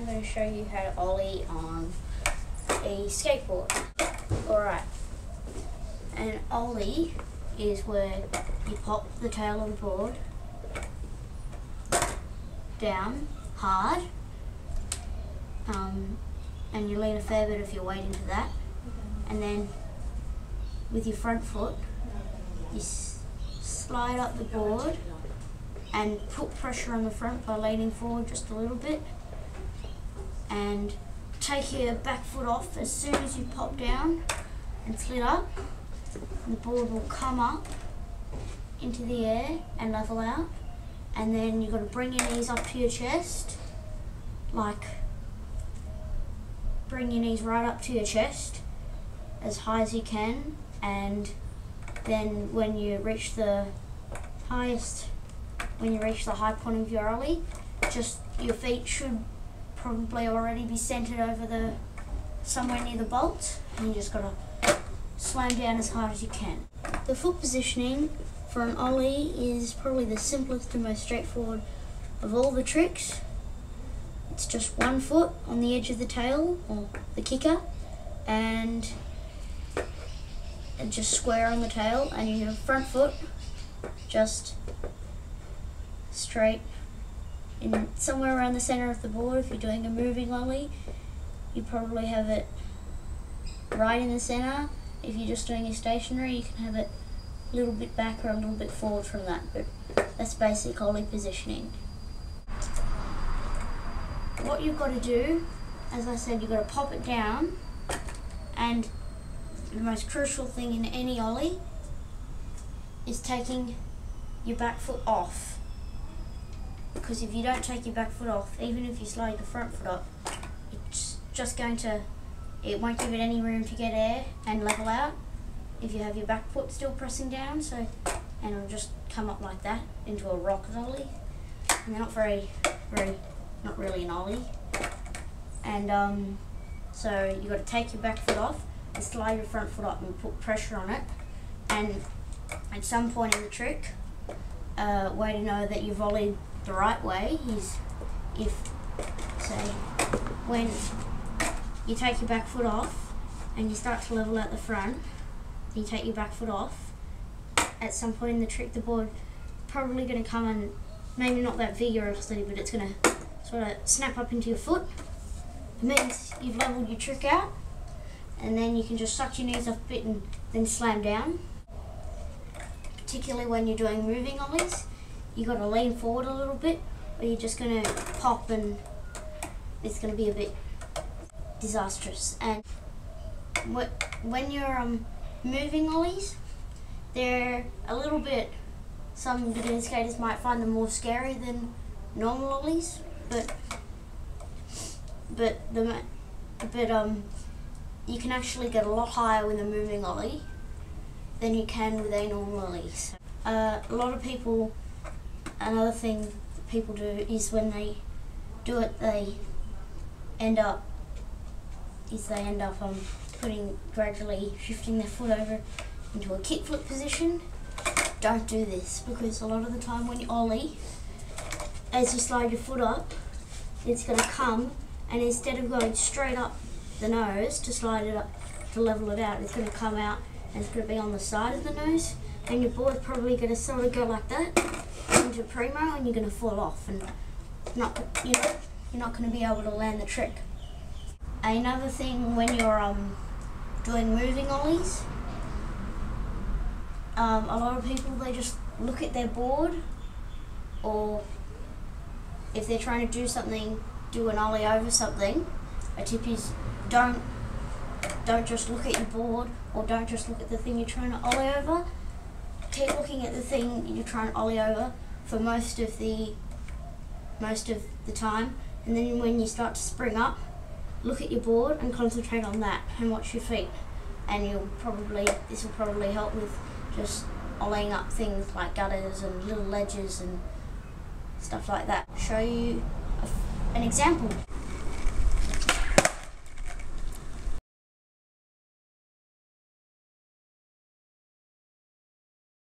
going to show you how to ollie on a skateboard. Alright, an ollie is where you pop the tail of the board down hard, and you lean a fair bit of your weight into that, and then with your front foot you slide up the board and put pressure on the front by leaning forward just a little bit, and take your back foot off as soon as you pop down and slid up. The board will come up into the air and level out, and then you've got to bring your knees up to your chest, like bring your knees right up to your chest as high as you can, and then when you reach the high point of your ollie, just your feet should probably already be centered over somewhere near the bolt, and you just got to slam down as hard as you can. The foot positioning for an ollie is probably the simplest and most straightforward of all the tricks. It's just one foot on the edge of the tail, or the kicker, and just square on the tail, and your front foot just straight in somewhere around the center of the board. If you're doing a moving ollie, you probably have it right in the center. If you're just doing a stationary, you can have it a little bit back or a little bit forward from that, but that's basic ollie positioning. What you've got to do, as I said, you've got to pop it down, and the most crucial thing in any ollie is taking your back foot off, because if you don't take your back foot off, even if you slide your front foot up, it's just it won't give it any room to get air and level out if you have your back foot still pressing down, and it'll just come up like that into a rocket ollie, and they're not really an ollie. And so you've got to take your back foot off and slide your front foot up and put pressure on it, and at some point in the trick, way to know that you've ollied the right way is if, say, when you take your back foot off and you start to level out the front, you take your back foot off, at some point in the trick the board probably going to come and, maybe not that vigorously, but it's going to sort of snap up into your foot. It means you've leveled your trick out, and then you can just suck your knees off a bit and then slam down. Particularly when you're doing moving ollies, you've got to lean forward a little bit, or you're just going to pop and it's going to be a bit disastrous. And when you're moving ollies, they're a little bit, some beginner skaters might find them more scary than normal ollies, but you can actually get a lot higher with a moving ollie than you can with a normal ollie. So, a lot of people, another thing that people do is when they do it, they end up gradually shifting their foot over into a kickflip position. Don't do this, because a lot of the time when you ollie, as you slide your foot up, it's going to come, and instead of going straight up the nose to slide it up to level it out, it's going to come out and it's going to be on the side of the nose, and your board's probably going to sort of go like that into primo, and you're going to fall off, and you're not going to be able to land the trick. Another thing when you're doing moving ollies, a lot of people, they just look at their board, or if they're trying to do an ollie over something, a tip is don't just look at your board, or don't just look at the thing you're trying to ollie over. Keep looking at the thing you're trying to ollie over for most of the time, and then when you start to spring up, look at your board and concentrate on that and watch your feet, and this will probably help with just ollieing up things like gutters and little ledges and stuff like that. Show you an example.